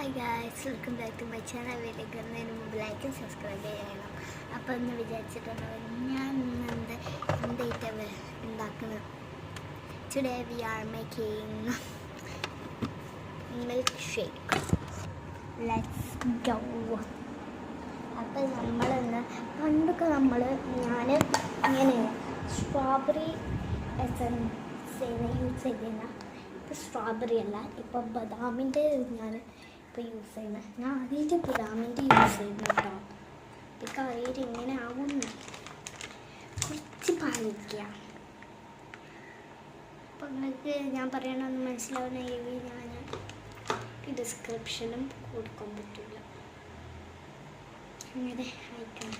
Hi guys, welcome back to my channel. വീട്ടിലേക്ക് വരുന്നതിന് മുമ്പ് ലൈക്കും സബ്സ്ക്രൈബ് ചെയ്യണം. അപ്പോൾ ഒന്ന് വിചാരിച്ചിട്ടുണ്ടാവും ഞാൻ എന്തായിട്ട് ഉണ്ടാക്കുന്നത്. Today we are making milk shake. Let's go. അപ്പോൾ പണ്ടൊക്കെ ഞാൻ ഇങ്ങനെ സ്ട്രോബെറി എസൻസ് യൂസ് ചെയ്യുന്ന, ഇപ്പോൾ സ്ട്രോബെറി അല്ല, ഇപ്പോൾ ബദാമിൻ്റെ ഞാൻ ഇപ്പോൾ യൂസ് ചെയ്യുന്നത്. ഞാൻ ആദ്യമായിട്ട് ബദാമിൻ്റെ യൂസ് ചെയ്യുന്നു കേട്ടോ. ഇപ്പോൾ അറിയിട്ട് ഇങ്ങനെ ആവുന്നു. കുറച്ച് പാലിക്കുക. അപ്പോൾ നിങ്ങൾക്ക് ഞാൻ പറയണമെന്ന് മനസ്സിലാവുന്നെങ്കിൽ ഞാൻ ഡിസ്ക്രിപ്ഷനും കൊടുക്കാൻ പറ്റില്ല, അങ്ങനെ അയക്കണം.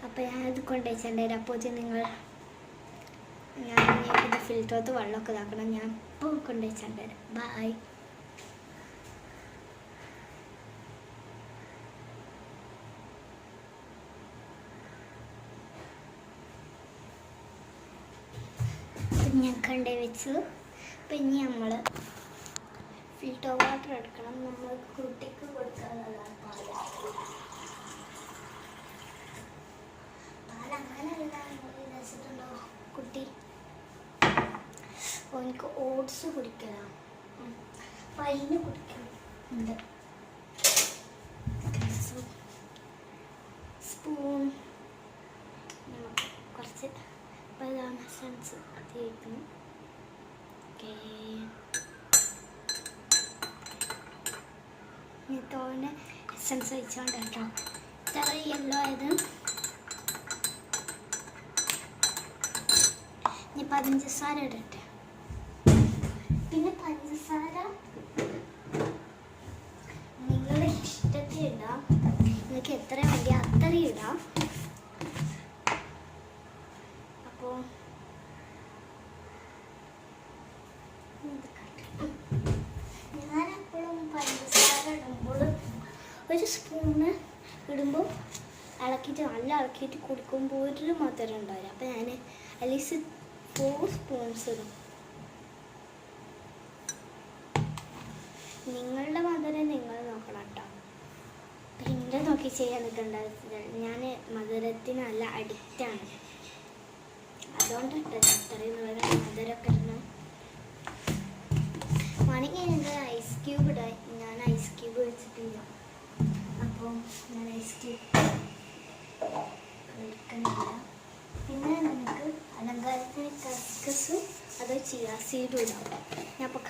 അപ്പോൾ ഞാനത് കൊണ്ടുവച്ചിട്ടുണ്ടായിരുന്നു. അപ്പോൾ ഞാൻ ഇത് ഫിൽറ്ററത്ത് വെള്ളമൊക്കെ ഇതാക്കണം. ഞാൻ ഇപ്പോൾ കൊണ്ടുവച്ചിട്ടുണ്ടായിരുന്നു. ബൈ. ഞാൻ കൊണ്ടുപോയി വെച്ചു. അപ്പം ഇനി നമ്മൾ ഫിൽറ്റർ വാട്ടർ എടുക്കണം. നമ്മൾ കുട്ടിക്ക് കൊടുക്കാനുള്ളതാണ് പാലങ്ങനെയല്ല. വെച്ചിട്ടുണ്ടോ കുട്ടി? അപ്പോൾ എനിക്ക് ഓട്സ് കുടിക്കണം, പൈന് കുടിക്കുന്നുണ്ട്. സ്പൂൺ നമുക്ക് കുറച്ച് ബദാം എസൻസ് അത് കഴിക്കണം. ഓക്കെ, തോന്നെ എസൻസ് വെച്ചോണ്ട് കേട്ടോ. ഇത്ര യെല്ലോ ആയത്. ഇനി പഞ്ചസാര ഇടട്ടെ. പിന്നെ പഞ്ചസാര നിങ്ങളുടെ ഇഷ്ടത്തിൽ ഇടാം. നിങ്ങൾക്ക് എത്ര വേണ്ടി അത്രയും ഇടാം. അപ്പോൾ ഞാനെപ്പോഴും പഞ്ചസാര ഇടുമ്പോൾ ഒരു സ്പൂണ് ഇടുമ്പോൾ നല്ല ഇളക്കിയിട്ട് കൊടുക്കുമ്പോൾ ഒരു മധുരം ഉണ്ടാവില്ല. അപ്പോൾ ഞാൻ അറ്റ്ലീസ്റ്റ് 4 സ്പൂൺസ് ഇടും. നിങ്ങളുടെ മധുരം നിങ്ങൾ നോക്കണം കേട്ടോ. അപ്പം എൻ്റെ നോക്കി ചെയ്യാൻ നിൽക്കണ്ട. ഞാൻ മധുരത്തിന് നല്ല അഡിക്റ്റാണ്. അതുകൊണ്ടിട്ട് ഇത്രയും മധുരമൊക്കെ ഇടണം. വേണമെങ്കിൽ എൻ്റെ ഐസ് ക്യൂബ് ഇടാൻ. ഞാൻ ഐസ് ക്യൂബ് വെച്ചിട്ടില്ല, അപ്പോൾ ഞാൻ ഐസ് ക്യൂബ് എടുക്കുന്നില്ല. പിന്നെ നമുക്ക് അലങ്കാരത്തിന് കസ്കസ് അതോ ചിയ സീഡും ഇടാം. ഞാൻ അപ്പോൾ